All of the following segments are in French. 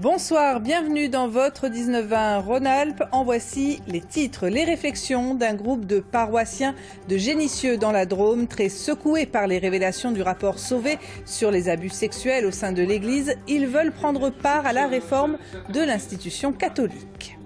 Bonsoir, bienvenue dans votre 19-20 Rhône-Alpes. En voici les titres, les réflexions d'un groupe de paroissiens de Génissieux dans la Drôme, très secoués par les révélations du rapport Sauvé sur les abus sexuels au sein de l'Église. Ils veulent prendre part à la réforme de l'institution catholique.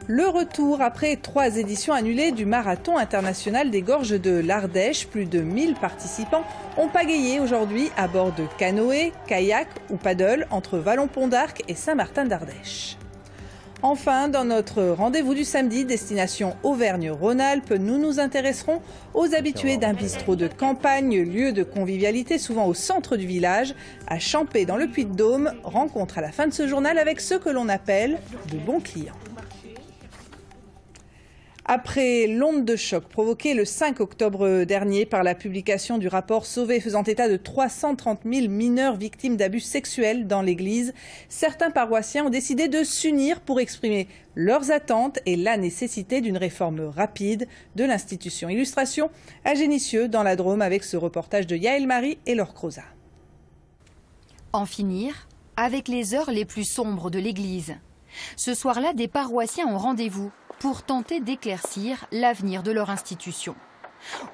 Le retour après 3 éditions annulées du Marathon international des gorges de l'Ardèche. Plus de 1000 participants ont pagayé aujourd'hui à bord de canoës, kayaks ou paddle entre Vallon-Pont d'Arc et Saint-Martin d'Ardèche. Enfin, dans notre rendez-vous du samedi, destination Auvergne-Rhône-Alpes, nous nous intéresserons aux habitués d'un bistrot de campagne, lieu de convivialité souvent au centre du village, à Champé dans le Puy-de-Dôme. Rencontre à la fin de ce journal avec ceux que l'on appelle de bons clients. Après l'onde de choc provoquée le 5 octobre dernier par la publication du rapport Sauvé faisant état de 330 000 mineurs victimes d'abus sexuels dans l'Église, certains paroissiens ont décidé de s'unir pour exprimer leurs attentes et la nécessité d'une réforme rapide de l'institution. Illustration à Génissieux dans la Drôme avec ce reportage de Yaël Marie et Laure Croza. En finir avec les heures les plus sombres de l'Église. Ce soir-là, des paroissiens ont rendez-vous pour tenter d'éclaircir l'avenir de leur institution.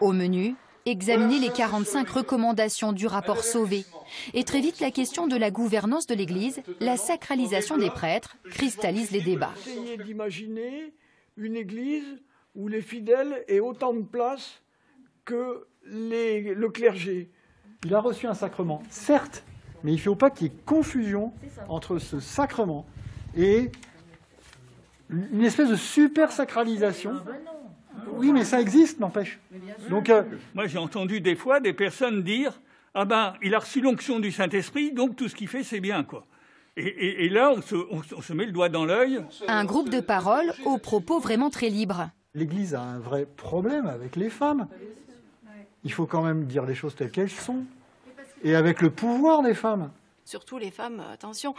Au menu, examiner les 45 recommandations du rapport Sauvé. Et très vite, la question de la gouvernance de l'Église, la sacralisation des prêtres, cristallise les débats. Essayez d'imaginer une Église où les fidèles aient autant de place que le clergé. Il a reçu un sacrement, certes, mais il ne faut pas qu'il y ait confusion entre ce sacrement et une espèce de super sacralisation. Oui, mais ça existe, n'empêche. Donc, moi, j'ai entendu des fois des personnes dire « Ah ben, il a reçu l'onction du Saint-Esprit, donc tout ce qu'il fait, c'est bien, quoi. » Et là, on se met le doigt dans l'œil. Un groupe de paroles aux propos vraiment très libres. L'Église a un vrai problème avec les femmes. Il faut quand même dire les choses telles qu'elles sont. Et avec le pouvoir des femmes. Surtout les femmes, attention,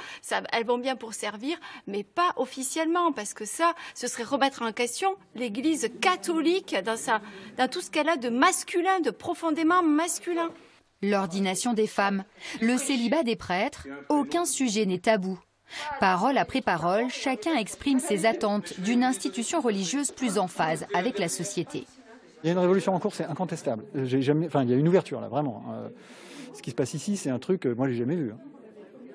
elles vont bien pour servir, mais pas officiellement, parce que ça, ce serait remettre en question l'Église catholique dans tout ce qu'elle a de masculin, de profondément masculin. L'ordination des femmes, le célibat des prêtres, aucun sujet n'est tabou. Parole après parole, chacun exprime ses attentes d'une institution religieuse plus en phase avec la société. Il y a une révolution en cours, c'est incontestable. Il y a une ouverture, là, vraiment. Ce qui se passe ici, c'est un truc que moi, j'ai jamais vu.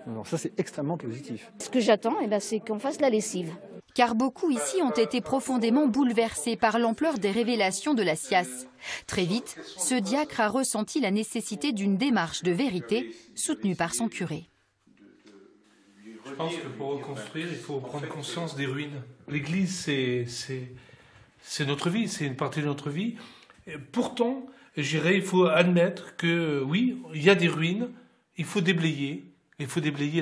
Alors ça, c'est extrêmement positif. Ce que j'attends, c'est qu'on fasse la lessive. Car beaucoup ici ont été profondément bouleversés par l'ampleur des révélations de la SIAZ. Très vite, ce diacre a ressenti la nécessité d'une démarche de vérité soutenue par son curé. Je pense que pour reconstruire, il faut prendre conscience des ruines. L'Église, c'est notre vie, c'est une partie de notre vie. Et pourtant, je dirais, il faut admettre que oui, il y a des ruines, il faut déblayer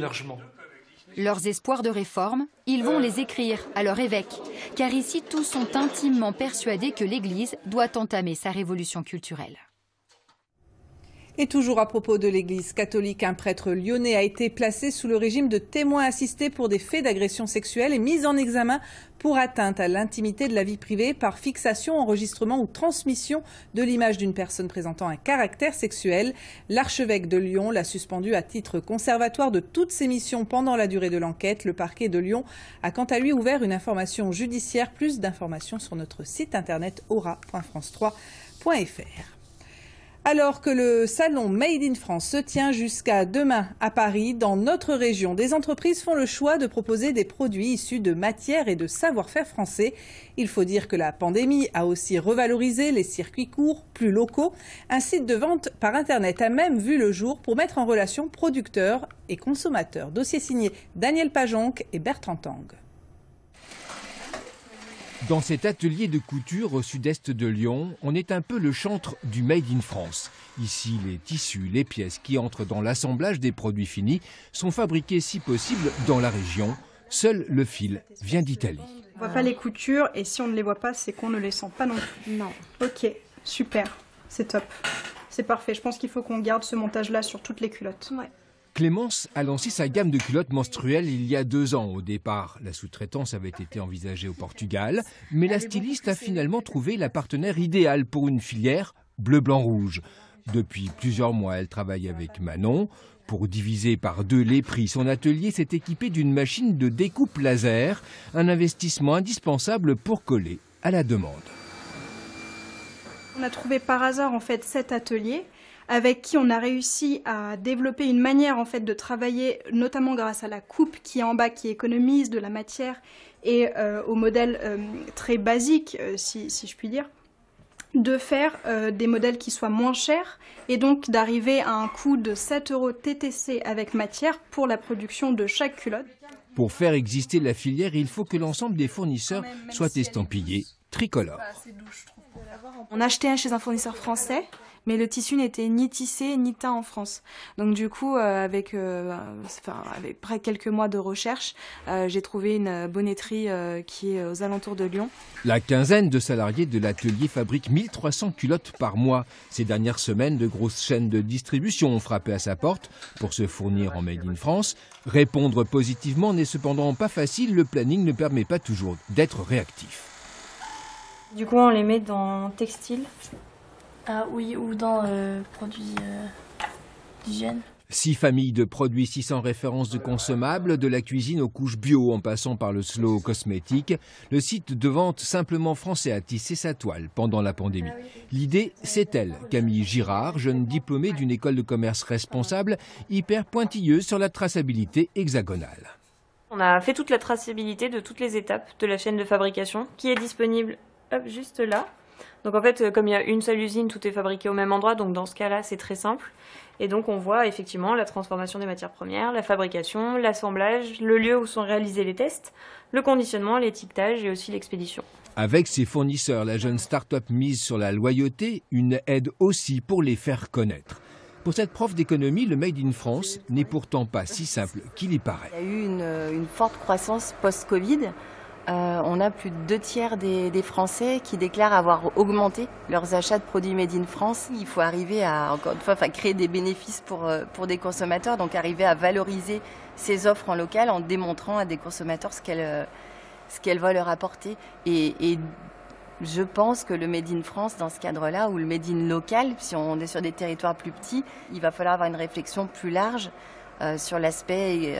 largement. Leurs espoirs de réforme, ils vont les écrire à leur évêque, car ici tous sont intimement persuadés que l'Église doit entamer sa révolution culturelle. Et toujours à propos de l'Église catholique, un prêtre lyonnais a été placé sous le régime de témoin assisté pour des faits d'agression sexuelle et mis en examen pour atteinte à l'intimité de la vie privée par fixation, enregistrement ou transmission de l'image d'une personne présentant un caractère sexuel. L'archevêque de Lyon l'a suspendu à titre conservatoire de toutes ses missions pendant la durée de l'enquête. Le parquet de Lyon a quant à lui ouvert une information judiciaire. Plus d'informations sur notre site internet aura.france3.fr. Alors que le salon Made in France se tient jusqu'à demain à Paris, dans notre région, des entreprises font le choix de proposer des produits issus de matières et de savoir-faire français. Il faut dire que la pandémie a aussi revalorisé les circuits courts, plus locaux. Un site de vente par Internet a même vu le jour pour mettre en relation producteurs et consommateurs. Dossier signé Daniel Pajonc et Bertrand Tang. Dans cet atelier de couture au sud-est de Lyon, on est un peu le chantre du Made in France. Ici, les tissus, les pièces qui entrent dans l'assemblage des produits finis sont fabriqués si possible dans la région. Seul le fil vient d'Italie. On ne voit pas les coutures et si on ne les voit pas, c'est qu'on ne les sent pas non plus. Non. Ok, super, c'est top. C'est parfait, je pense qu'il faut qu'on garde ce montage-là sur toutes les culottes. Ouais. Clémence a lancé sa gamme de culottes menstruelles il y a 2 ans. Au départ, la sous-traitance avait été envisagée au Portugal, mais la styliste a finalement trouvé la partenaire idéale pour une filière bleu-blanc-rouge. Depuis plusieurs mois, elle travaille avec Manon. Pour diviser par 2 les prix, son atelier s'est équipé d'une machine de découpe laser, un investissement indispensable pour coller à la demande. On a trouvé par hasard en fait cet atelier avec qui on a réussi à développer une manière en fait de travailler, notamment grâce à la coupe qui est en bas, qui économise de la matière et au modèle très basique, si je puis dire, de faire des modèles qui soient moins chers et donc d'arriver à un coût de 7 € TTC avec matière pour la production de chaque culotte. Pour faire exister la filière, il faut que l'ensemble des fournisseurs soient estampillés tricolores. On achetait chez un fournisseur français, mais le tissu n'était ni tissé ni teint en France. Donc du coup, avec près quelques mois de recherche, j'ai trouvé une bonneterie qui est aux alentours de Lyon. La quinzaine de salariés de l'atelier fabrique 1300 culottes par mois. Ces dernières semaines, de grosses chaînes de distribution ont frappé à sa porte pour se fournir en Made in France. Répondre positivement n'est cependant pas facile, le planning ne permet pas toujours d'être réactif. Du coup, on les met dans textile. Ah oui, ou dans produits d'hygiène. 6 familles de produits, 600 références de consommables, de la cuisine aux couches bio en passant par le slow cosmétique. Le site de vente simplement français a tissé sa toile pendant la pandémie. L'idée, c'est elle, Camille Girard, jeune diplômée d'une école de commerce responsable, hyper pointilleuse sur la traçabilité hexagonale. On a fait toute la traçabilité de toutes les étapes de la chaîne de fabrication qui est disponible juste là. Donc en fait, comme il y a une seule usine, tout est fabriqué au même endroit, donc dans ce cas-là, c'est très simple. Et donc on voit effectivement la transformation des matières premières, la fabrication, l'assemblage, le lieu où sont réalisés les tests, le conditionnement, l'étiquetage et aussi l'expédition. Avec ses fournisseurs, la jeune start-up mise sur la loyauté, une aide aussi pour les faire connaître. Pour cette prof d'économie, le Made in France n'est pourtant pas si simple qu'il y paraît. Il y a eu une forte croissance post-Covid. On a plus de 2/3 des Français qui déclarent avoir augmenté leurs achats de produits Made in France. Il faut arriver à, encore une fois, créer des bénéfices pour des consommateurs, donc arriver à valoriser ces offres en local en démontrant à des consommateurs ce qu'elles vont leur apporter. Et je pense que le Made in France, dans ce cadre-là, ou le Made in local, si on est sur des territoires plus petits, il va falloir avoir une réflexion plus large sur l'aspect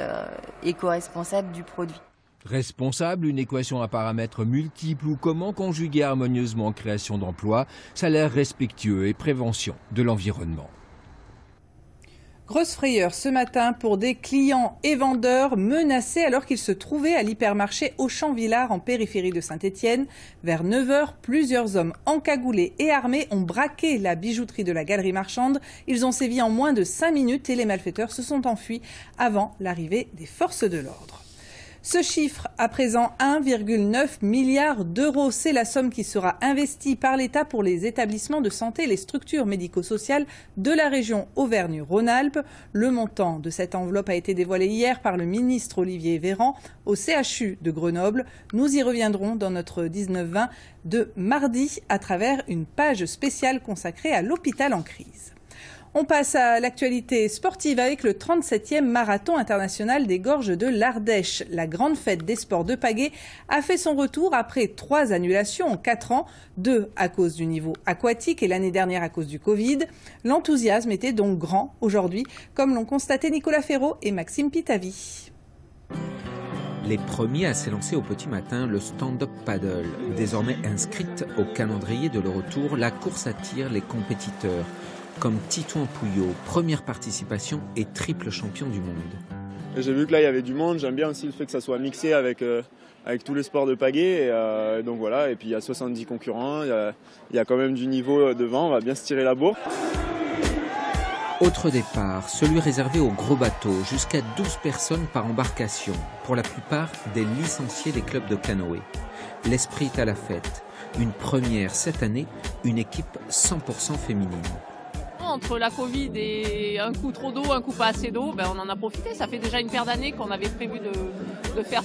éco-responsable du produit. Responsable, une équation à paramètres multiples ou comment conjuguer harmonieusement création d'emplois, salaire respectueux et prévention de l'environnement. Grosse frayeur ce matin pour des clients et vendeurs menacés alors qu'ils se trouvaient à l'hypermarché Auchan-Villard en périphérie de Saint-Étienne. Vers 9 h, plusieurs hommes encagoulés et armés ont braqué la bijouterie de la galerie marchande. Ils ont sévi en moins de 5 minutes et les malfaiteurs se sont enfuis avant l'arrivée des forces de l'ordre. Ce chiffre, à présent 1,9 milliard d'euros, c'est la somme qui sera investie par l'État pour les établissements de santé et les structures médico-sociales de la région Auvergne-Rhône-Alpes. Le montant de cette enveloppe a été dévoilé hier par le ministre Olivier Véran au CHU de Grenoble. Nous y reviendrons dans notre 19-20 de mardi à travers une page spéciale consacrée à l'hôpital en crise. On passe à l'actualité sportive avec le 37e marathon international des gorges de l'Ardèche. La grande fête des sports de pagaie a fait son retour après 3 annulations en 4 ans, 2 à cause du niveau aquatique et l'année dernière à cause du Covid. L'enthousiasme était donc grand aujourd'hui, comme l'ont constaté Nicolas Ferraud et Maxime Pitavi. Les premiers à s'élancer au petit matin, le stand-up paddle. Désormais inscrite au calendrier de le retour, la course attire les compétiteurs. Comme Titouan Pouillot, première participation et triple champion du monde. J'ai vu que là il y avait du monde, j'aime bien aussi le fait que ça soit mixé avec tous les sports de pagaie. Et donc voilà, et puis il y a 70 concurrents, il y a quand même du niveau devant, on va bien se tirer la bourre. Autre départ, celui réservé aux gros bateaux, jusqu'à 12 personnes par embarcation, pour la plupart des licenciés des clubs de canoë. L'esprit est à la fête. Une première cette année, une équipe 100% féminine. Entre la Covid et un coup trop d'eau, un coup pas assez d'eau, on en a profité. Ça fait déjà une paire d'années qu'on avait prévu de faire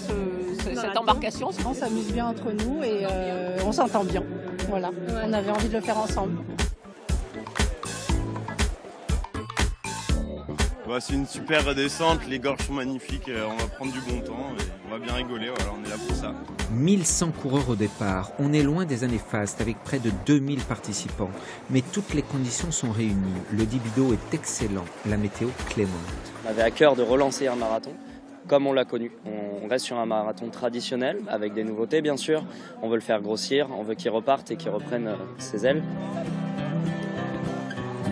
cette embarcation. On s'amuse bien entre nous et on s'entend bien. Voilà, on avait envie de le faire ensemble. C'est une super descente, les gorges sont magnifiques, on va prendre du bon temps et on va bien rigoler, voilà, on est là pour ça. 1100 coureurs au départ, on est loin des années fastes avec près de 2000 participants. Mais toutes les conditions sont réunies, le libido est excellent, la météo clémente. On avait à cœur de relancer un marathon comme on l'a connu. On reste sur un marathon traditionnel avec des nouveautés bien sûr, on veut le faire grossir, on veut qu'il reparte et qu'il reprenne ses ailes.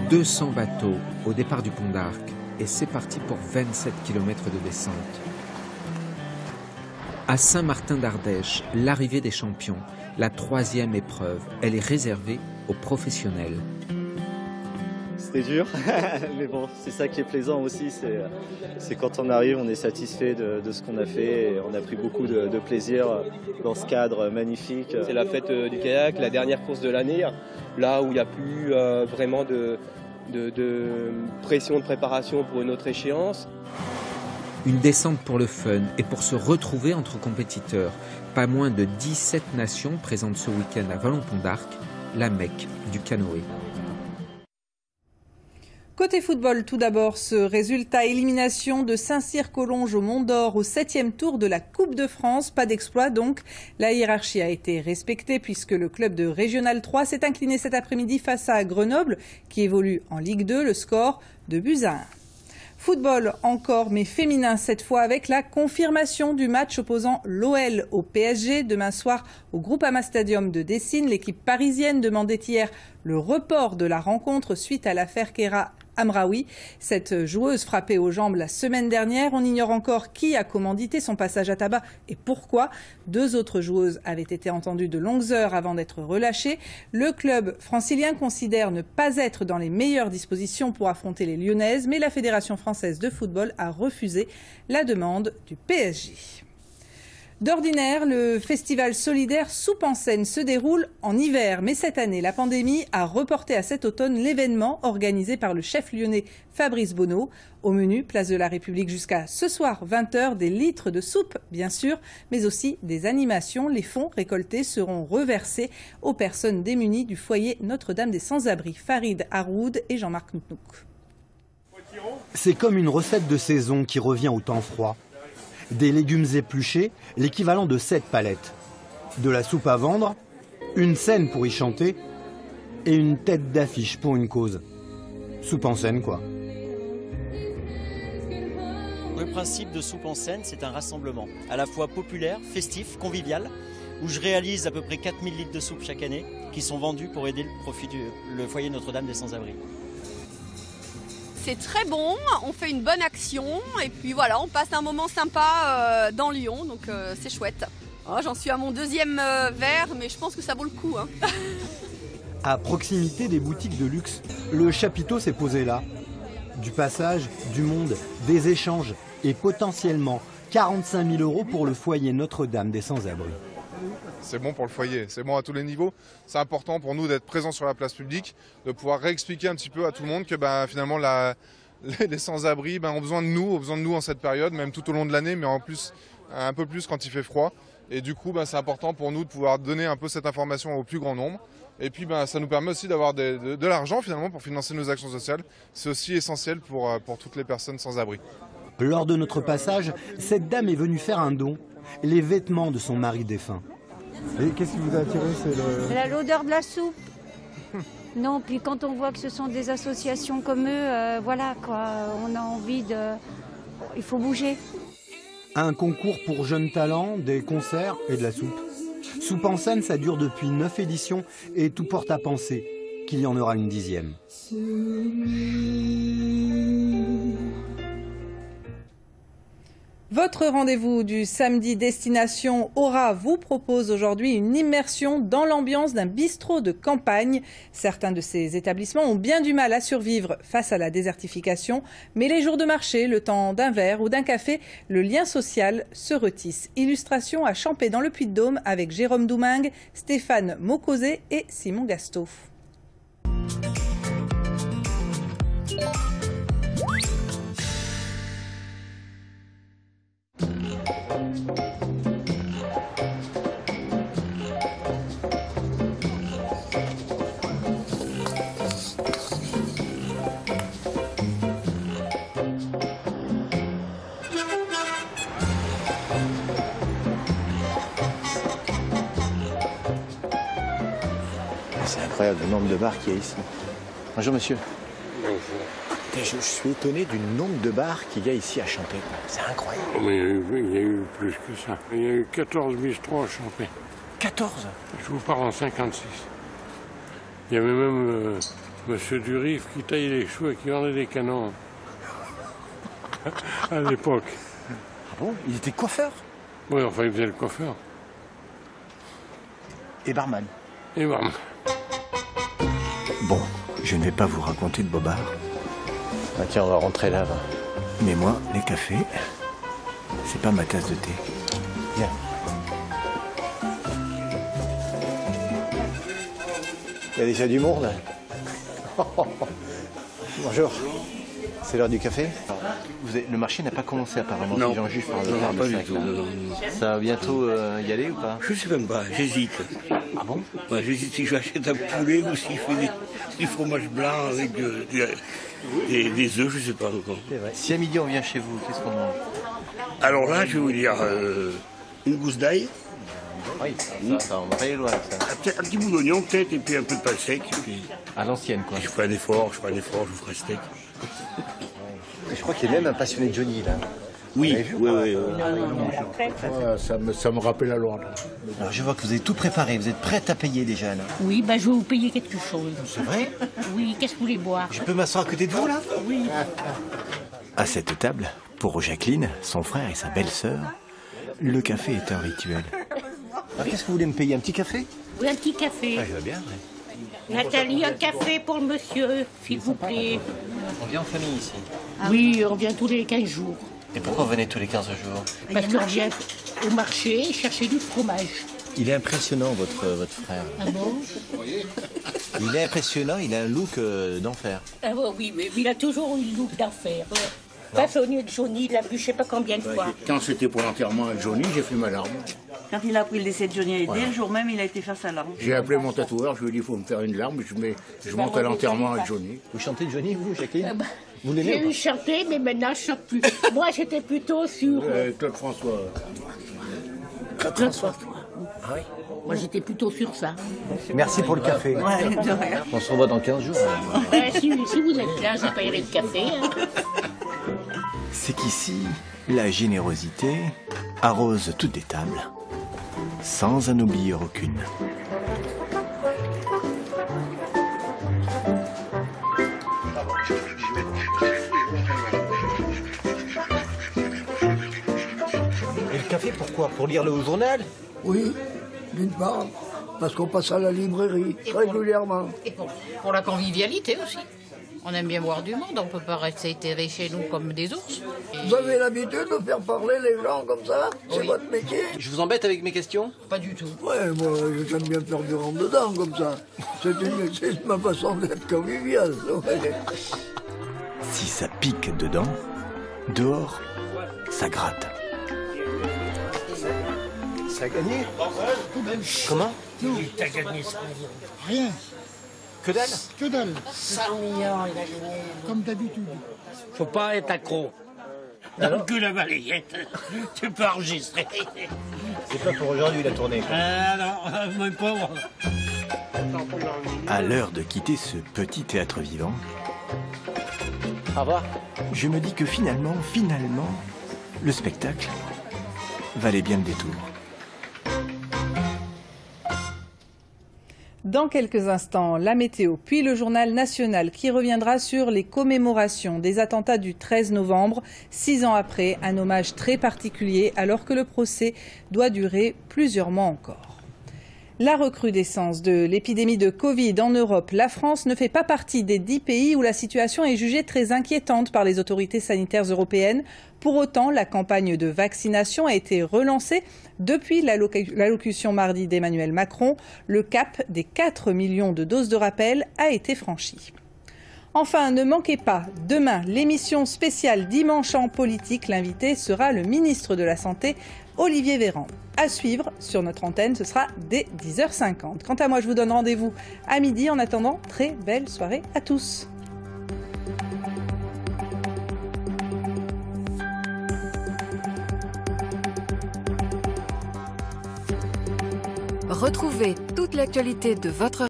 200 bateaux au départ du Pont d'Arc. Et c'est parti pour 27 km de descente. À Saint-Martin d'Ardèche, l'arrivée des champions, la 3e épreuve, elle est réservée aux professionnels. C'était dur, mais bon, c'est ça qui est plaisant aussi, c'est quand on arrive, on est satisfait de ce qu'on a fait et on a pris beaucoup de plaisir dans ce cadre magnifique. C'est la fête du kayak, la dernière course de l'année, là où il n'y a plus vraiment de pression de préparation pour une autre échéance. Une descente pour le fun et pour se retrouver entre compétiteurs. Pas moins de 17 nations présentes ce week-end à Vallon-Pont d'Arc, la Mecque du canoë. Côté football, tout d'abord, ce résultat élimination de Saint-Cyr-Collonges au Mont-d'Or au 7e tour de la Coupe de France. Pas d'exploit donc. La hiérarchie a été respectée puisque le club de Régional 3 s'est incliné cet après-midi face à Grenoble qui évolue en Ligue 2, le score de buts à 1. Football encore, mais féminin cette fois avec la confirmation du match opposant l'OL au PSG demain soir au Groupama Stadium de Dessine. L'équipe parisienne demandait hier le report de la rencontre suite à l'affaire Kéra Amraoui. Cette joueuse frappée aux jambes la semaine dernière. On ignore encore qui a commandité son passage à tabac et pourquoi. 2 autres joueuses avaient été entendues de longues heures avant d'être relâchées. Le club francilien considère ne pas être dans les meilleures dispositions pour affronter les Lyonnaises, mais la Fédération française de football a refusé la demande du PSG. D'ordinaire, le festival solidaire Soupe en Scène se déroule en hiver. Mais cette année, la pandémie a reporté à cet automne l'événement organisé par le chef lyonnais Fabrice Bonneau. Au menu, place de la République jusqu'à ce soir, 20h, des litres de soupe, bien sûr, mais aussi des animations. Les fonds récoltés seront reversés aux personnes démunies du foyer Notre-Dame des Sans-Abri. Farid Haroud et Jean-Marc Noutnouk. C'est comme une recette de saison qui revient au temps froid. Des légumes épluchés, l'équivalent de 7 palettes. De la soupe à vendre, une scène pour y chanter et une tête d'affiche pour une cause. Soupe en scène, quoi. Le principe de Soupe en Scène, c'est un rassemblement à la fois populaire, festif, convivial, où je réalise à peu près 4000 litres de soupe chaque année qui sont vendus pour aider le foyer Notre-Dame des Sans-Abri. C'est très bon, on fait une bonne action et puis voilà, on passe un moment sympa dans Lyon, donc c'est chouette. Oh, j'en suis à mon 2e verre, mais je pense que ça vaut le coup. Hein. À proximité des boutiques de luxe, le chapiteau s'est posé là. Du passage, du monde, des échanges et potentiellement 45 000 € pour le foyer Notre-Dame des Sans-Abri. C'est bon pour le foyer, c'est bon à tous les niveaux. C'est important pour nous d'être présents sur la place publique, de pouvoir réexpliquer un petit peu à tout le monde que finalement les sans-abri ont besoin de nous en cette période, même tout au long de l'année, mais en plus un peu plus quand il fait froid. Et du coup, c'est important pour nous de pouvoir donner un peu cette information au plus grand nombre. Et puis ça nous permet aussi d'avoir de l'argent finalement pour financer nos actions sociales. C'est aussi essentiel pour toutes les personnes sans abri. Lors de notre passage, cette dame est venue faire un don, les vêtements de son mari défunt. Et qu'est-ce qui vous a attiré? L'odeur de la soupe. Non, puis quand on voit que ce sont des associations comme eux, voilà quoi, on a envie de... Il faut bouger. Un concours pour jeunes talents, des concerts et de la soupe. Soupe en Scène, ça dure depuis 9 éditions et tout porte à penser qu'il y en aura une 10e. Votre rendez-vous du samedi Destination Aura vous propose aujourd'hui une immersion dans l'ambiance d'un bistrot de campagne. Certains de ces établissements ont bien du mal à survivre face à la désertification, mais les jours de marché, le temps d'un verre ou d'un café, le lien social se retisse. Illustration à Champé dans le Puy-de-Dôme avec Jérôme Doumingue, Stéphane Mocosé et Simon Gasto. incroyable le nombre de bars qu'il y a ici. Bonjour monsieur. Bonjour. Je suis étonné du nombre de bars qu'il y a ici à Champé. C'est incroyable. Oh, mais il y a eu plus que ça. Il y a eu 14 bistrots à Champé. 14? Je vous parle en 56. Il y avait même monsieur Durif qui taillait les choux et qui vendait des canons. À l'époque. Ah bon? Il était coiffeur? Oui, enfin il faisait le coiffeur. Et barman. Et barman. Bon, je ne vais pas vous raconter de bobards. Ah tiens, on va rentrer là. Mais moi, les cafés, c'est pas ma tasse de thé. Viens. Il y a déjà du monde. Bonjour. C'est l'heure du café. Le marché n'a pas commencé apparemment. Non, si j'en juge par non, pas du tout. Ça va bientôt y aller ou pas? Je sais même pas, j'hésite. Ah bon? Ouais, j'hésite si j'achète un poulet ou si je fais du fromage blanc avec des œufs, je sais pas encore. Si à midi on vient chez vous, qu'est-ce qu'on mange? Alors là, je vais vous dire, une gousse d'ail. Oui, ça, on va pas aller loin avec ça. Un petit bout d'oignon peut-être, et puis un peu de pain sec. Et puis... À l'ancienne quoi. Je ferai un effort, je vous ferai steak. Je crois qu'il y a même un passionné de Johnny là. Oui, oui. Ça me rappelle la Loire. Alors je vois que vous avez tout préparé, vous êtes prête à payer déjà là. Oui, je vais vous payer quelque chose. C'est vrai? Oui, qu'est-ce que vous voulez boire? Je peux m'asseoir à côté de vous là? Oui. À cette table, pour Jacqueline, son frère et sa belle-sœur, le café est un rituel. Alors qu'est-ce que vous voulez me payer? Un petit café? Oui, un petit café. Ah, je veux bien, ouais. Nathalie, un café pour le monsieur, s'il vous plaît. On vient en famille ici? Oui, on vient tous les 15 jours. Et pourquoi vous venez tous les 15 jours? Parce qu'on vient au marché chercher du fromage. Il est impressionnant, votre frère. Ah bon? Il est impressionnant, il a un look d'enfer. Ah bon, oui, mais il a toujours eu le look d'enfer. Façonnier de Johnny, il l'a vu je sais pas combien de fois. Quand c'était pour l'enterrement de Johnny, j'ai fait ma larme. Quand il a appris le décès de Johnny Hallyday, le jour même, il a été faire sa larme. J'ai appelé mon tatoueur, je lui ai dit il faut me faire une larme, je monte à l'enterrement de Johnny. Vous chantez Johnny, vous, Jacqueline? Vous J'ai l'aimez eu chanter, mais maintenant je chante plus. Moi j'étais plutôt sur... Claude François. Claude François. Ah oui? Moi j'étais plutôt sur ça. Merci pour le café. Ouais, de rien. On se revoit dans 15 jours. Si vous êtes là, je payerai le café. Hein. C'est qu'ici, la générosité arrose toutes les tables, sans en oublier aucune. Et le café, pourquoi? Pour lire le journal? Oui, d'une part, parce qu'on passe à la librairie régulièrement. Et pour la convivialité aussi. On aime bien voir du monde, on ne peut pas rester terré chez nous comme des ours. Vous avez l'habitude de faire parler les gens comme ça? C'est votre métier? Je vous embête avec mes questions? Pas du tout. Ouais, moi, j'aime bien faire du rentre-dedans comme ça. C'est ma façon d'être convivial. Ouais. Si ça pique dedans, dehors, ça gratte. Ça a gagné? Comment? T'as gagné 100 millions. Rien. Que dalle? Que dalle. 100 millions, il a gagné. Comme d'habitude. Faut pas être accro. Alors que la balayette, tu peux enregistrer. C'est pas pour aujourd'hui la tournée. Ah non, même pas moi. À l'heure de quitter ce petit théâtre vivant, au revoir. Je me dis que finalement, le spectacle valait bien le détour. Dans quelques instants, la météo, puis le journal national qui reviendra sur les commémorations des attentats du 13 novembre, 6 ans après, un hommage très particulier alors que le procès doit durer plusieurs mois encore. La recrudescence de l'épidémie de Covid en Europe, la France ne fait pas partie des 10 pays où la situation est jugée très inquiétante par les autorités sanitaires européennes. Pour autant, la campagne de vaccination a été relancée depuis l'allocution mardi d'Emmanuel Macron. Le cap des 4 millions de doses de rappel a été franchi. Enfin, ne manquez pas, demain, l'émission spéciale Dimanche en politique. L'invité sera le ministre de la Santé, Olivier Véran. À suivre sur notre antenne, ce sera dès 10h50. Quant à moi, je vous donne rendez-vous à midi. En attendant, très belle soirée à tous. Retrouvez toute l'actualité de votre